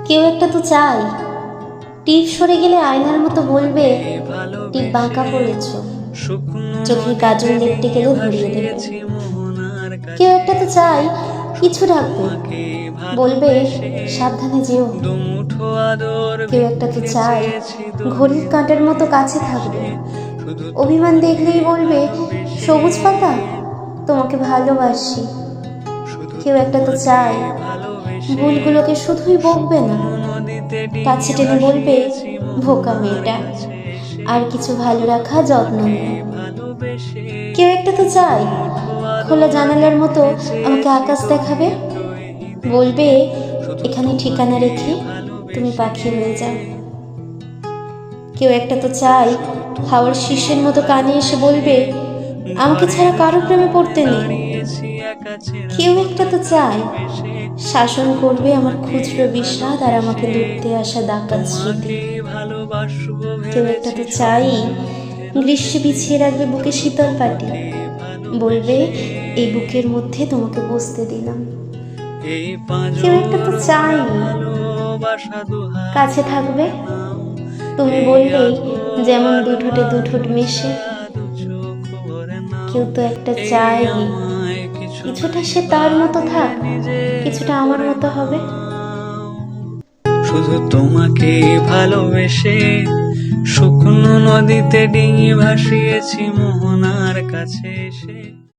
কেউ একটা তো চাই টিপ সরে গেলে আয়নার মতো বলবে টিপ বাঁকা পড়েছ, চোখের কাজল দেখতে গেলে ধরিয়ে দেবে। কেউ একটা তো চাই কিছু রাখবে, বলবে সাবধানে যেও। কেউ একটা তো চাই ঘড়ির কাঁটার মতো কাছে থাকবে, অভিমান দেখলেই বলবে সবুজ পাতা তোমাকে ভালোবাসি। কেউ একটা তো চাই ভুলগুলোকে শুধুই বকবে না, কাছে টেনে বলবে বোকা মেয়েটা, আর কিছু ভালো রাখা যত্ন নেই। কেউ একটা তো চাই খোলা জানালার মতো আমাকে আকাশ দেখাবে, বলবে এখানে ঠিকানা রেখে তুমি পাখি হয়ে যাও। কেউ একটা তো চাই হাওয়ার শীষের মতো কানে এসে বলবে আমাকে ছাড়া কারো প্রেমে পড়তে নেই। কেউ একটা তো চাই শাসন করবে আমার খুচরো বিষাদ আর আমাকে লুটতে আসা ডাকাত স্মৃতি। কেউ একটা তো চাই গ্রীষ্মে বিছিয়ে রাখবে বুকে শীতল পাটি, বলবে এই বুকের মধ্যে তোমাকে বসতে দিলাম। কেউ একটা তো চাই কাছে থাকবে, তুমি বললেই যেমন দুঠোঁটে দুঠোঁট মিশে। কেউ তো একটা চাই কিছুটা সে তার মতো থাক, কিছুটা আমার মতো হবে। শুধু তোমাকে ভালোবেসে শুকনো নদীতে ডিঙি ভাসিয়েছি মোহনার কাছে এসে।